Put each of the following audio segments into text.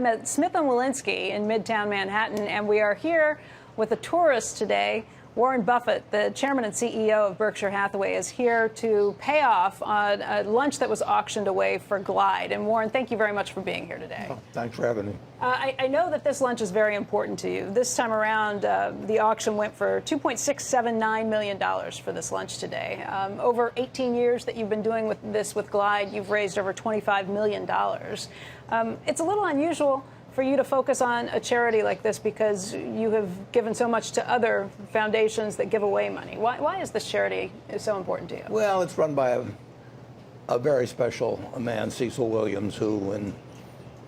I'm at Smith & Walensky in Midtown Manhattan, and we are here with a tourist today. Warren Buffett, the chairman and CEO of Berkshire Hathaway, is here to pay off on a lunch that was auctioned away for Glide. And Warren, thank you very much for being here today. Oh, thanks for having me. I know that this lunch is very important to you. This time around, the auction went for $2.679 million for this lunch today. Over 18 years that you've been doing this with Glide, you've raised over $25 million. It's a little unusual for you to focus on a charity like this because you have given so much to other foundations that give away money. Why is this charity so important to you? Well, it's run by a very special man, Cecil Williams, who in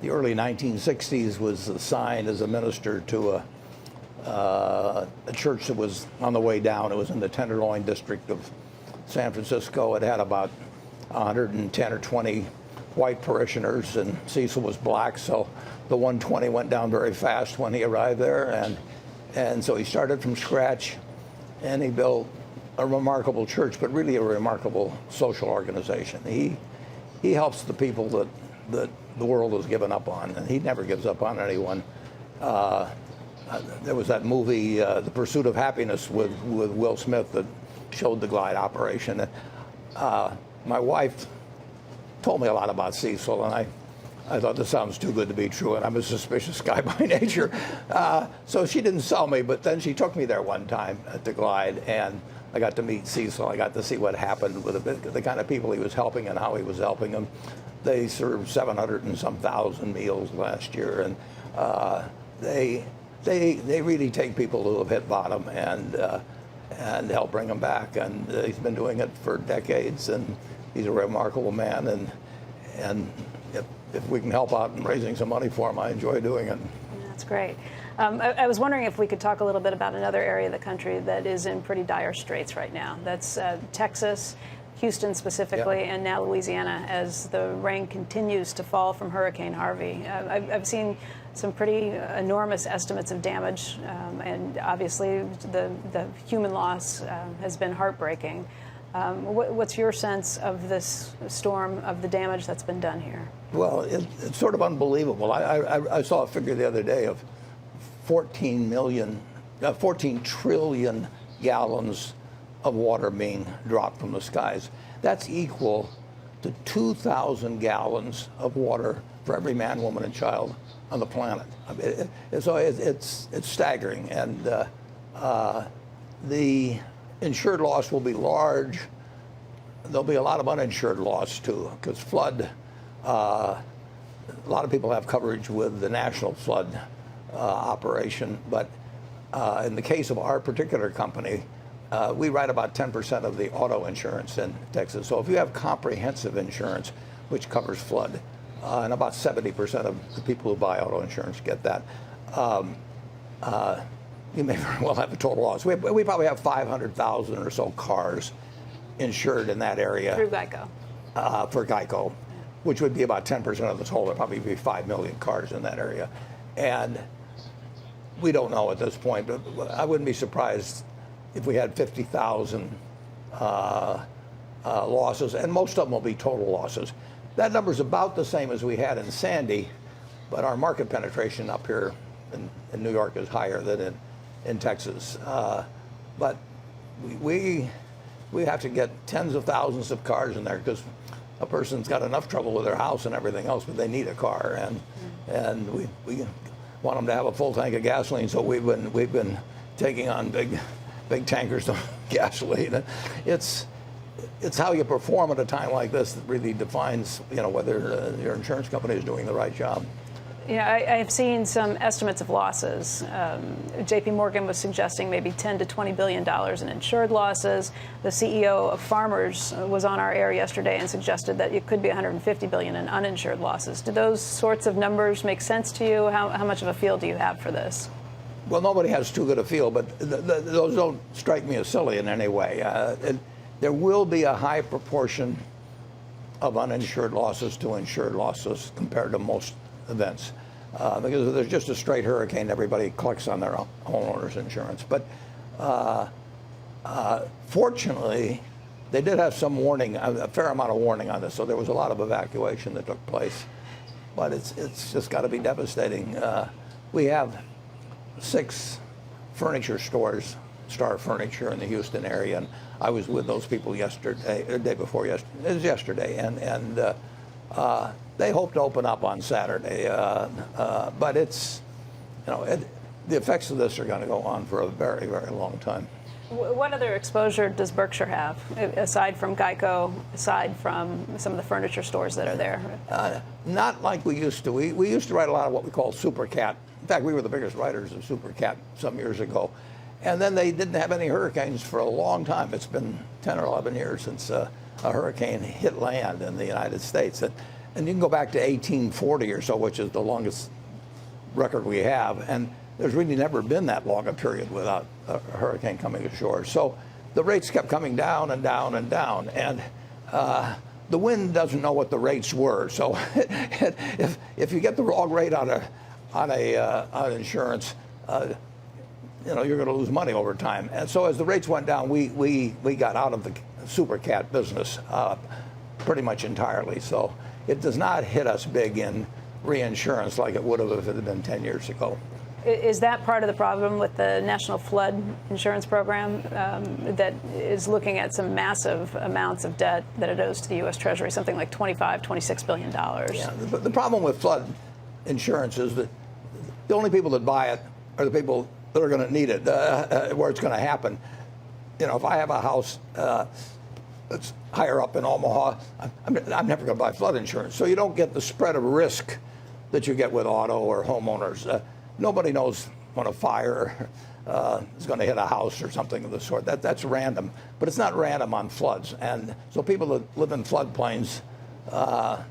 the early 1960s was assigned as a minister to a church that was on the way down. It was in the Tenderloin district of San Francisco. It had about 110 or 20 white parishioners, and Cecil was black, so the 120 went down very fast when he arrived there, and so he started from scratch, and he built a remarkable church, but really a remarkable social organization. He helps the people that the world has given up on, and he never gives up on anyone. There was that movie, The Pursuit of Happiness, with Will Smith that showed the Glide operation. My wife told me a lot about Cecil, and I thought this sounds too good to be true, and I'm a suspicious guy by nature. So she didn't sell me, but then she took me there one time at the Glide, and I got to meet Cecil. I got to see what happened with the kind of people he was helping and how he was helping them. They served 700 and some thousand meals last year, and they really take people who have hit bottom and help bring them back. And he's been doing it for decades, and he's a remarkable man, and if we can help out in raising some money for him, I enjoy doing it. That's great. I was wondering if we could talk a little bit about another area of the country that is in pretty dire straits right now. That's Texas, Houston specifically, yeah, and now Louisiana, as the rain continues to fall from Hurricane Harvey. I've seen some pretty enormous estimates of damage, and obviously the human loss has been heartbreaking. What's your sense of this storm, of the damage that's been done here? Well, it's sort of unbelievable. I saw a figure the other day of 14 trillion gallons of water being dropped from the skies. That's equal to 2,000 gallons of water for every man, woman, and child on the planet. I mean, it's staggering, and the insured loss will be large. There'll be a lot of uninsured loss too, because flood. A lot of people have coverage with the national flood operation, but in the case of our particular company, we write about 10% of the auto insurance in Texas. So if you have comprehensive insurance, which covers flood, and about 70% of the people who buy auto insurance get that, you may very well have a total loss. We probably have 500,000 or so cars insured in that area. Through Geico. For Geico, which would be about 10% of the total. There'd probably be 5 million cars in that area. And we don't know at this point, but I wouldn't be surprised if we had 50,000 losses, and most of them will be total losses. That number is about the same as we had in Sandy, but our market penetration up here in New York is higher than in Texas. But we have to get tens of thousands of cars in there, because a person's got enough trouble with their house and everything else, but they need a car, and we want them to have a full tank of gasoline. So we've been taking on big tankers of gasoline. It's how you perform at a time like this that really defines, whether your insurance company is doing the right job. Yeah, I have seen some estimates of losses. J.P. Morgan was suggesting maybe $10 to $20 billion in insured losses. The CEO of Farmers was on our air yesterday and suggested that it could be $150 billion in uninsured losses. Do those sorts of numbers make sense to you? How much of a feel do you have for this? Well, nobody has too good a feel, but those don't strike me as silly in any way. There will be a high proportion of uninsured losses to insured losses compared to most events, because if there's just a straight hurricane, everybody collects on their homeowner's insurance. But fortunately, they did have some warning, a fair amount of warning on this, so there was a lot of evacuation that took place. but it's just got to be devastating. We have 6 furniture stores, Star Furniture, in the Houston area, and I was with those people yesterday, or day before yesterday. It was yesterday, and they hope to open up on Saturday, but it's, the effects of this are going to go on for a very, very long time. What other exposure does Berkshire have, aside from Geico, aside from some of the furniture stores that are there? Not like we used to. We used to write a lot of what we call super cat. In fact, we were the biggest writers of super cat some years ago. And then they didn't have any hurricanes for a long time. It's been 10 or 11 years since a hurricane hit land in the United States. And you can go back to 1840 or so, which is the longest record we have. And there's really never been that long a period without a hurricane coming ashore. So the rates kept coming down and down and down. And the wind doesn't know what the rates were. So if you get the wrong rate on insurance, you're going to lose money over time. And so as the rates went down, we got out of the super cat business pretty much entirely. So it does not hit us big in reinsurance like it would have if it had been 10 years ago. Is that part of the problem with the National Flood Insurance Program that is looking at some massive amounts of debt that it owes to the U.S. Treasury, something like $26 billion? Yeah, the problem with flood insurance is that the only people that buy it are the people that are going to need it, where it's going to happen. If I have a house that's higher up in Omaha, I'm never going to buy flood insurance. So you don't get the spread of risk that you get with auto or homeowners. Nobody knows when a fire is going to hit a house or something of the sort. That's random, but it's not random on floods. And so people that live in floodplains are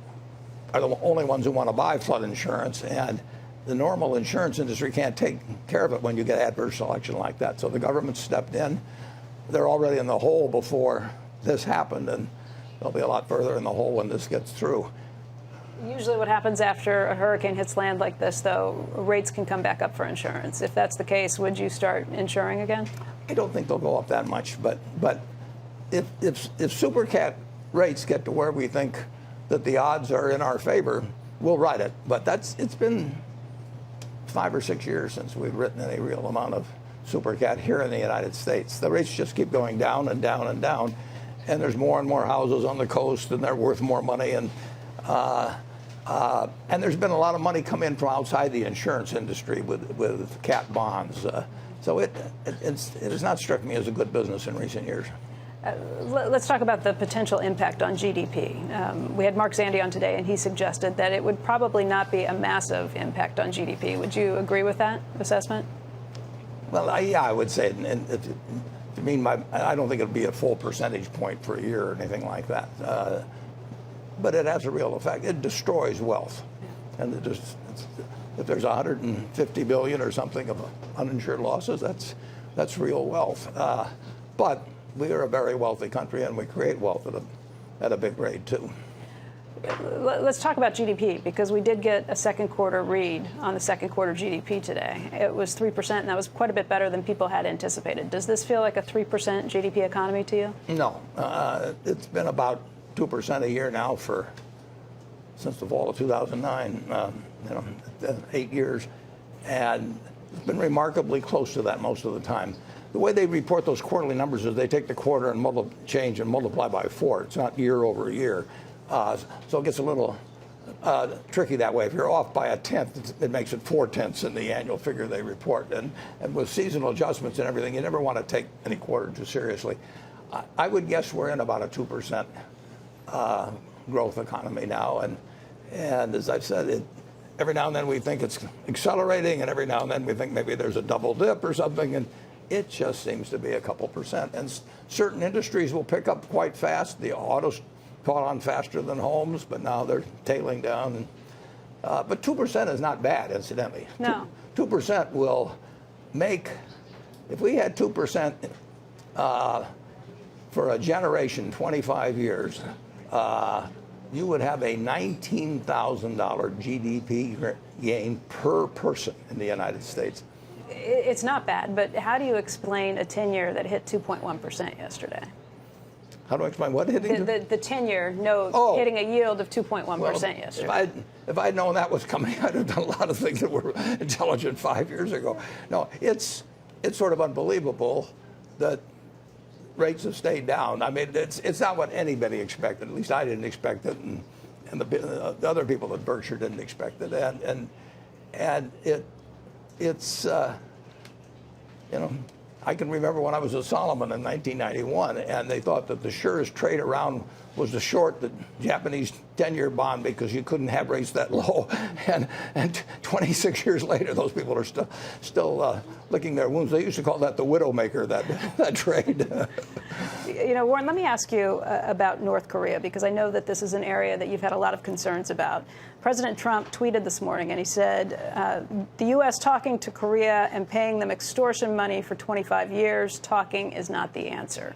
the only ones who want to buy flood insurance. And the normal insurance industry can't take care of it when you get adverse selection like that. So the government stepped in. They're already in the hole before this happened, and they'll be a lot further in the hole when this gets through. Usually what happens after a hurricane hits land like this, though, rates can come back up for insurance. If that's the case, would you start insuring again? I don't think they'll go up that much, but if super cat rates get to where we think that the odds are in our favor, we'll write it. But it's been 5 or 6 years since we've written any real amount of super cat here in the United States. The rates just keep going down and down and down, and there's more and more houses on the coast, and they're worth more money. And there's been a lot of money come in from outside the insurance industry with cat bonds. So it has not struck me as a good business in recent years. Let's talk about the potential impact on GDP. We had Mark Zandi on today, and he suggested that it would probably not be a massive impact on GDP. Would you agree with that assessment? Well, I woid say, and if you mean I don't think it'll be a full percentage point for a year or anything like that. But it has a real effect. It destroys wealth. And if there's 150 billion or something of uninsured losses, that's real wealth. But we are a very wealthy country, and we create wealth at a big rate, too. Let's talk about GDP, because we did get a second quarter read on the second quarter GDP today. It was 3%, and that was quite a bit better than people had anticipated. Does this feel like a 3% GDP economy to you? No. It's been about 2% a year now since the fall of 2009, 8 years, and it's been remarkably close to that most of the time. The way they report those quarterly numbers is they take the quarter and multiply by 4. It's not year over year, so it gets a little tricky that way. If you're off by 1/10, it makes it 4/10 in the annual figure they report. And with seasonal adjustments and everything, you never want to take any quarter too seriously. I would guess we're in about a 2% growth economy now, and as I've said, every now and then we think it's accelerating, and every now and then we think maybe there's a double dip or something, and it just seems to be a couple percent. And certain industries will pick up quite fast. The autos caught on faster than homes, but now they're tailing down. But 2% is not bad, incidentally. No. 2% will make, if we had 2% for a generation, 25 years, you would have a $19,000 GDP gain per person in the United States. It's not bad, but how do you explain a 10-year that hit 2.1% yesterday? How do I explain what hitting? The 10-year note hitting a yield of 2.1% yesterday. If I'd known that was coming, I'd have done a lot of things that were intelligent 5 years ago. No, it's sort of unbelievable that rates have stayed down. I mean, it's not what anybody expected. At least I didn't expect it, and the other people at Berkshire didn't expect it. And it's you know, I can remember when I was at Solomon in 1991, and they thought that the surest trade around was to short the Japanese 10-year bond because you couldn't have rates that low. And 26 years later, those people are still licking their wounds. They used to call that the widowmaker, that trade. You know, Warren, let me ask you about North Korea, because I know that this is an area that you've had a lot of concerns about. President Trump tweeted this morning, and he said, the U.S. talking to Korea and paying them extortion money for 25 years, talking is not the answer.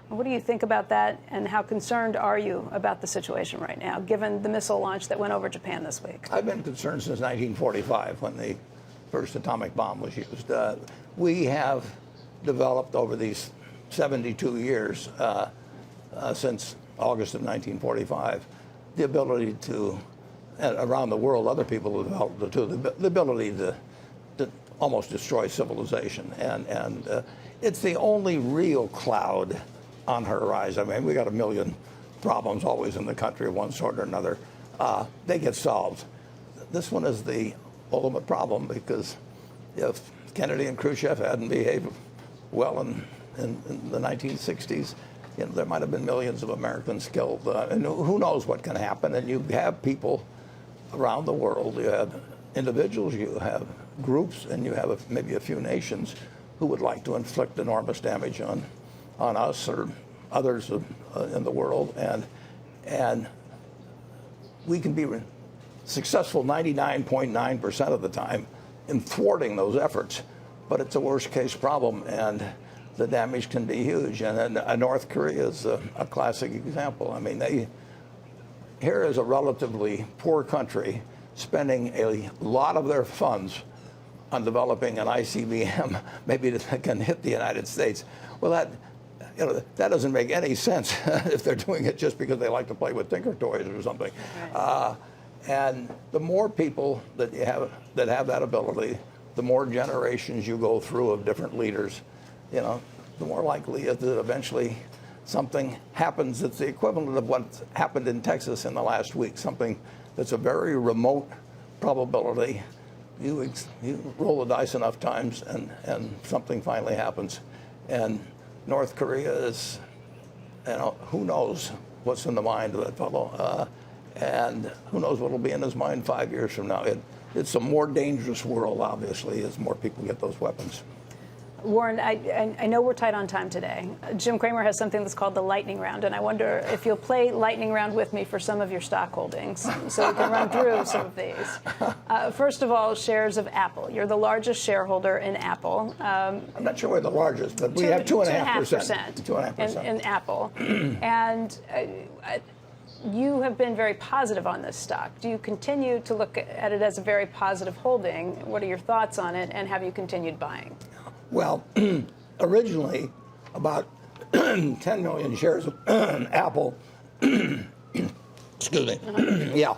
What do you think about that, and how concerned are you about the situation right now, given the missile launch that went over Japan this week? I've been concerned since 1945, when the first atomic bomb was used. We have developed over these 72 years, since August of 1945, the ability to, and around the world, other people have developed it too, the ability to almost destroy civilization. And it's the only real cloud on the horizon. I mean, we got a million problems always in the country of one sort or another. They get solved. This one is the ultimate problem, because if Kennedy and Khrushchev hadn't behaved well in the 1960s, you know, there might have been millions of Americans killed. And who knows what can happen. And you have people around the world, you have individuals, you have groups, and you have maybe a few nations who would like to inflict enormous damage on us or others in the world, and we can be successful 99.9% of the time in thwarting those efforts, but it's a worst case problem, and the damage can be huge. And North Korea is a classic example. I mean, here is a relatively poor country spending a lot of their funds on developing an ICBM, maybe that can hit the United States. Well, that doesn't make any sense if they're doing it just because they like to play with Tinker Toys or something. Right. And the more people that you have that have that ability, the more generations you go through of different leaders, you know, the more likely is that eventually something happens that's the equivalent of what happened in Texas in the last week, something that's a very remote probability. You roll the dice enough times, and something finally happens. And North Korea is, you know, who knows what's in the mind of that fellow, and who knows what will be in his mind 5 years from now. It's a more dangerous world, obviously, as more people get those weapons. Warren, I know we're tight on time today. Jim Cramer has something that's called the lightning round, and I wonder if you'll play lightning round with me for some of your stock holdings, so we can run through some of these. First of all, shares of Apple. You're the largest shareholder in Apple. I'm not sure we're the largest, but we have 2.5%. 2.5% in Apple. And you have been very positive on this stock. Do you continue to look at it as a very positive holding? What are your thoughts on it, and have you continued buying? Well, originally, about 10 million shares of Apple, excuse me, yeah.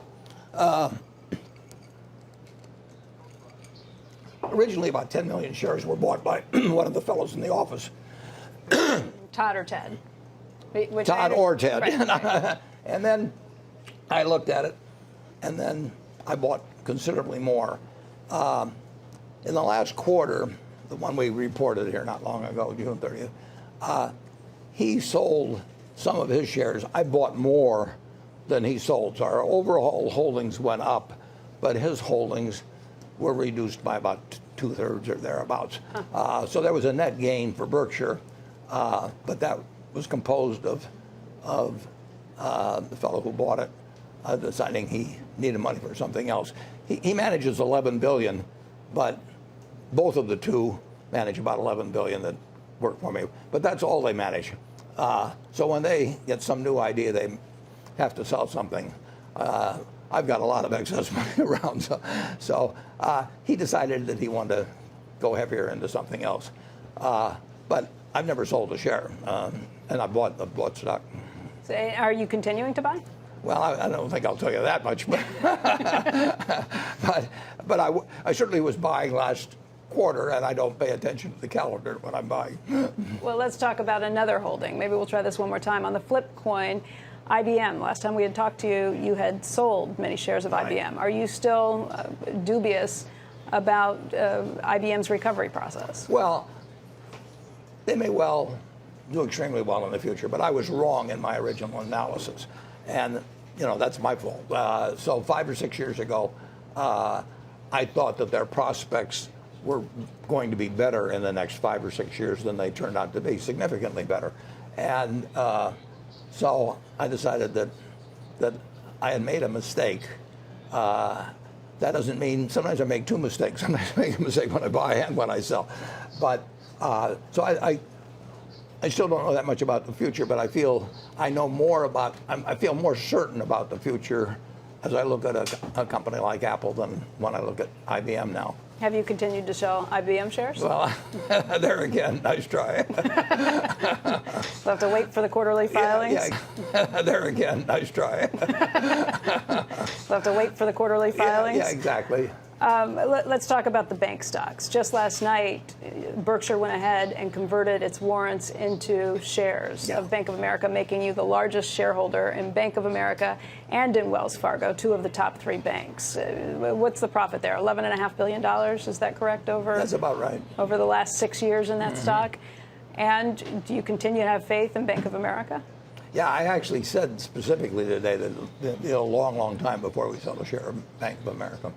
Originally, about 10 million shares were bought by one of the fellows in the office. Todd or Ted? Todd or Ted. Right. And then I looked at it, and then I bought considerably more. In the last quarter, the one we reported here not long ago, June 30th, he sold some of his shares. I bought more than he sold. So our overall holdings went up, but his holdings were reduced by about 2/3 or thereabouts. So there was a net gain for Berkshire, but that was composed of the fellow who bought it deciding he needed money for something else. He manages 11 billion, but both of the two manage about 11 billion that work for me. But that's all they manage. So when they get some new idea, they have to sell something. I've got a lot of excess money around, so he decided that he wanted to go heavier into something else. But I've never sold a share. and I bought stock. So, are you continuing to buy? Well, I don't think I'll tell you that much, but but I certainly was buying last quarter, and I don't pay attention to the calendar when I'm buying. Well, let's talk about another holding. Maybe we'll try this one more time. On the flip coin, IBM. Last time we had talked to you, you had sold many shares of IBM. Are you still dubious about IBM's recovery process? Well, they may well do extremely well in the future, but I was wrong in my original analysis, and that's my fault. So 5 or 6 years ago, I thought that their prospects were going to be better in the next 5 or 6 years than they turned out to be, significantly better, and so I decided that I had made a mistake. That doesn't mean sometimes I make two mistakes. Sometimes I make a mistake when I buy and when I sell, but so I still don't know that much about the future, but I feel I know more about. I feel more certain about the future as I look at a company like Apple than when I look at IBM now. Have you continued to sell IBM shares? Well, there again, nice try. We'll have to wait for the quarterly filings. Yeah. There again, nice try. We'll have to wait for the quarterly filings. Yeah, exactly. Let's talk about the bank stocks. Just last night, Berkshire went ahead and converted its warrants into shares of Bank of America, making you the largest shareholder in Bank of America and in Wells Fargo, two of the top 3 banks. What's the profit there? $11.5 billion, is that correct? That's about right. Over the last 6 years in that stock. And do you continue to have faith in Bank of America? Yeah, I actually said specifically today that a long time before we sell a share of Bank of America.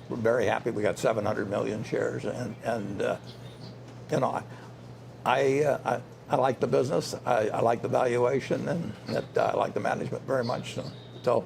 We're very happy. We got 700 million shares, and I like the business. I like the valuation, and I like the management very much. So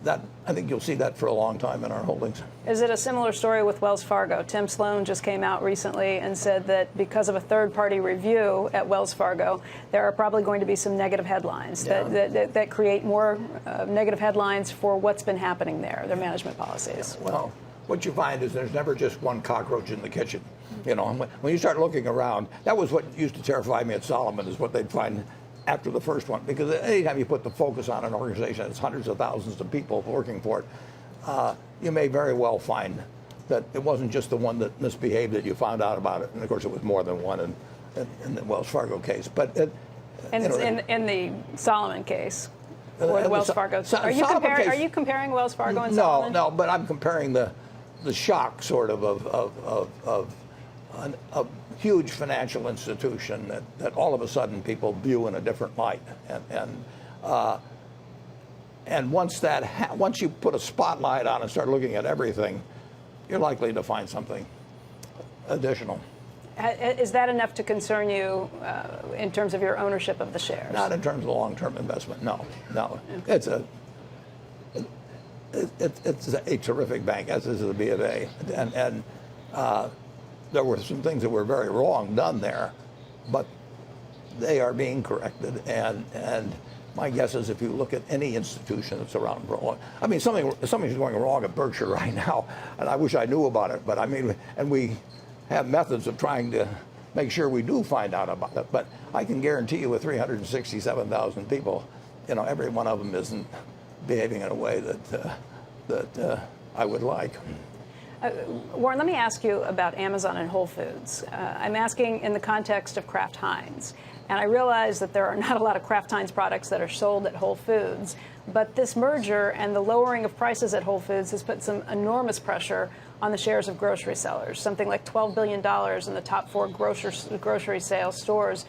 that I think you'll see that for a long time in our holdings. Is it a similar story with Wells Fargo? Tim Sloan just came out recently and said that because of a third-party review at Wells Fargo, there are probably going to be some negative headlines that create more negative headlines for what's been happening there, their management policies. Well, what you find is there's never just one cockroach in the kitchen. When you start looking around, that was what used to terrify me at Solomon, is what they'd find after the first one. Because anytime you put the focus on an organization that's hundreds of thousands of people working for it, you may very well find that it wasn't just the one that misbehaved that you found out about it. And of course, it was more than one in the Wells Fargo case. But in the Solomon case, or the Wells Fargo, are you comparing Wells Fargo and Solomon? No, but I'm comparing the shock sort of a huge financial institution that all of a sudden people view in a different light, and once you put a spotlight on and start looking at everything, you're likely to find something additional. Is that enough to concern you in terms of your ownership of the shares? Not in terms of long-term investment. No. Okay. It's a terrific bank, as is the B of A, and there were some things that were very wrong done there, but they are being corrected. And my guess is if you look at any institution that's around for a long, I mean, something's going wrong at Berkshire right now, and I wish I knew about it. But I mean, and we have methods of trying to make sure we do find out about it. But I can guarantee you, with 367,000 people, every one of them isn't behaving in a way that I would like. Warren, let me ask you about Amazon and Whole Foods. I'm asking in the context of Kraft Heinz. And I realize that there are not a lot of Kraft Heinz products that are sold at Whole Foods. But this merger and the lowering of prices at Whole Foods has put some enormous pressure on the shares of grocery sellers. Something like $12 billion in the top 4 grocery sales stores.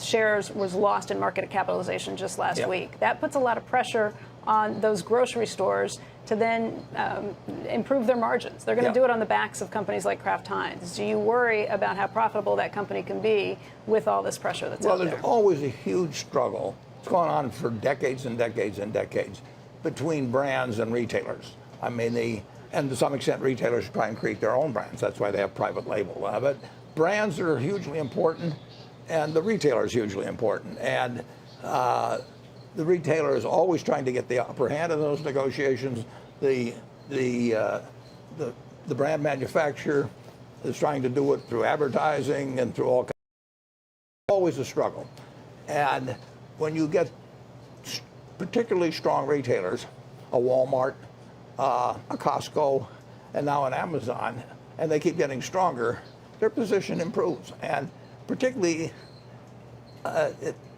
Shares was lost in market capitalization just last week. That puts a lot of pressure on those grocery stores to then improve their margins. They're going to do it on the backs of companies like Kraft Heinz. Do you worry about how profitable that company can be with all this pressure that's out there? Well, there's always a huge struggle. It's gone on for decades and decades and decades between brands and retailers. I mean, and to some extent, retailers try and create their own brands. That's why they have private label. But brands are hugely important, and the retailer is hugely important. And the retailer is always trying to get the upper hand in those negotiations. The brand manufacturer is trying to do it through advertising and through all kinds. Always a struggle. And when you get particularly strong retailers, a Walmart, a Costco, and now an Amazon, and they keep getting stronger, their position improves. And particularly,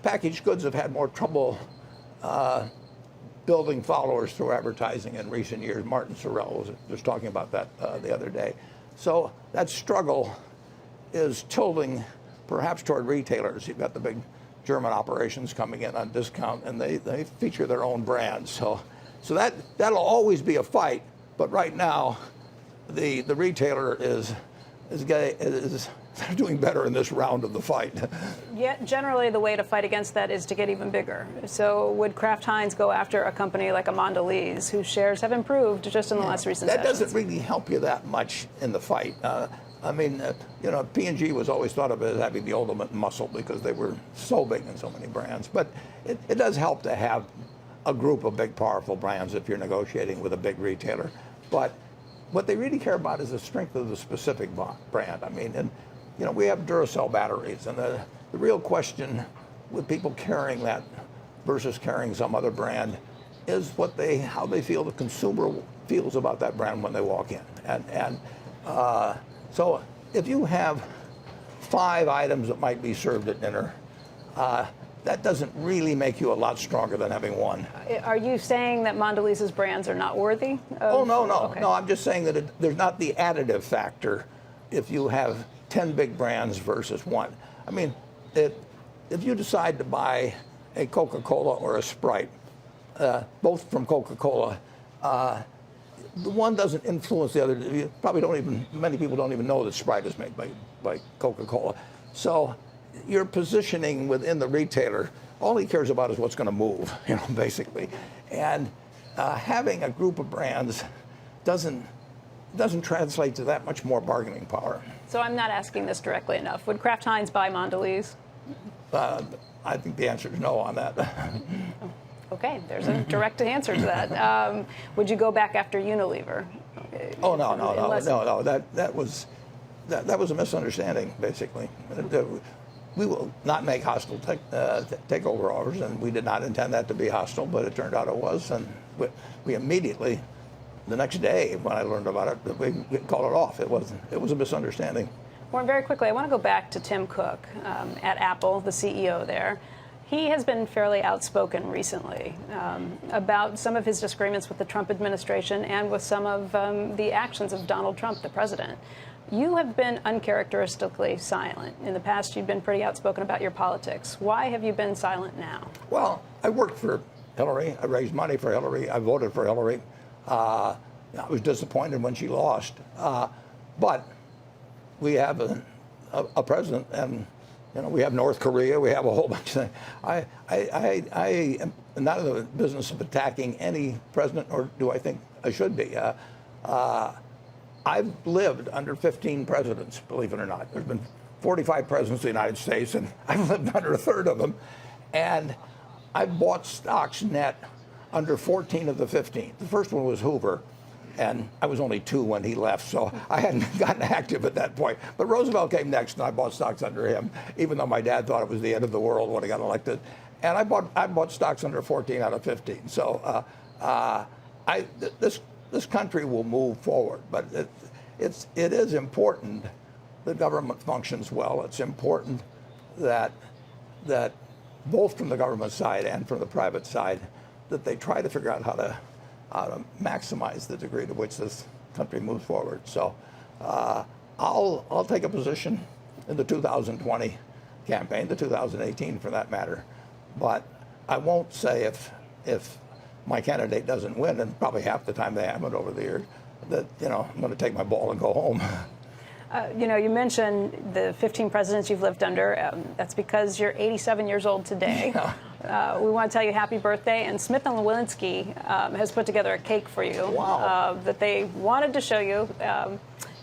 packaged goods have had more trouble building followers through advertising in recent years. Martin Sorrell was just talking about that the other day. So that struggle is tilting perhaps toward retailers. You've got the big German operations coming in on discount, and they feature their own brands. So that'll always be a fight. But right now, the retailer is doing better in this round of the fight. Yet generally the way to fight against that is to get even bigger. So would Kraft Heinz go after a company like a Mondelez, whose shares have improved just in the last recent That sessions? doesn't really help you that much in the fight. I mean, P&G was always thought of as having the ultimate muscle because they were so big in so many brands. But it does help to have a group of big, powerful brands if you're negotiating with a big retailer. But what they really care about is the strength of the specific brand. I mean, and we have Duracell batteries, and the real question with people carrying that versus carrying some other brand is how they feel the consumer feels about that brand when they walk in. And so if you have 5 items that might be served at dinner, that doesn't really make you a lot stronger than having one. Are you saying that Mondelez's brands are not worthy? Oh, no. Okay. No, I'm just saying that there's not the additive factor if you have 10 big brands versus one. I mean, if you decide to buy a Coca-Cola or a Sprite, both from Coca-Cola, the one doesn't influence the other. You probably many people don't even know that Sprite is made by Coca-Cola. So your positioning within the retailer, all he cares about is what's going to move, basically. And having a group of brands doesn't translate to that much more bargaining power. So I'm not asking this directly enough. Would Kraft Heinz buy Mondelez? I think the answer is no on that. Okay, there's a direct answer to that. Would you go back after Unilever? Oh, no. That was a misunderstanding, basically. We will not make hostile takeover offers, and we did not intend that to be hostile, but it turned out it was, and we immediately, the next day when I learned about it, we called it off. It was a misunderstanding. Warren, very quickly, I want to go back to Tim Cook at Apple, the CEO there. He has been fairly outspoken recently about some of his disagreements with the Trump administration and with some of the actions of Donald Trump, the president. You have been uncharacteristically silent. In the past, you've been pretty outspoken about your politics. Why have you been silent now? Well, I worked for Hillary. I raised money for Hillary. I voted for Hillary. I was disappointed when she lost. But we have a president, and we have North Korea. We have a whole bunch of things. I am not in the business of attacking any president, or do I think I should be. I've lived under 15 presidents, believe it or not. There's been 45 presidents of the United States, and I've lived under a third of them. And I bought stocks net under 14 of the 15. The first one was Hoover, and I was only 2 when he left, so I hadn't gotten active at that point. But Roosevelt came next, and I bought stocks under him, even though my dad thought it was the end of the world when he got elected. And I bought stocks under 14 out of 15. So this country will move forward, but it is important that government functions well. It's important that both from the government side and from the private side, that they try to figure out how to maximize the degree to which this country moves forward. So I'll take a position in the 2020 campaign, the 2018 for that matter, but I won't say if my candidate doesn't win, and probably half the time they haven't over the years, that I'm going to take my ball and go home. You mentioned the 15 presidents you've lived under. That's because you're 87 years old today. Yeah. We want to tell you happy birthday. And Smith & Lewinsky has put together a cake for you. Wow. That they wanted to show you.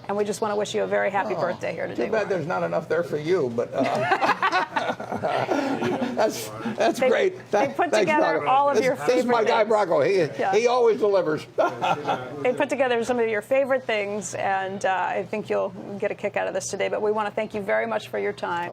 And we just want to wish you a very happy birthday here today. Too bad there's not enough there for you, but that's great. They put together all of your favorite things. This is my guy, Brocco. He always delivers. They put together some of your favorite things, and I think you'll get a kick out of this today. But we want to thank you very much for your time.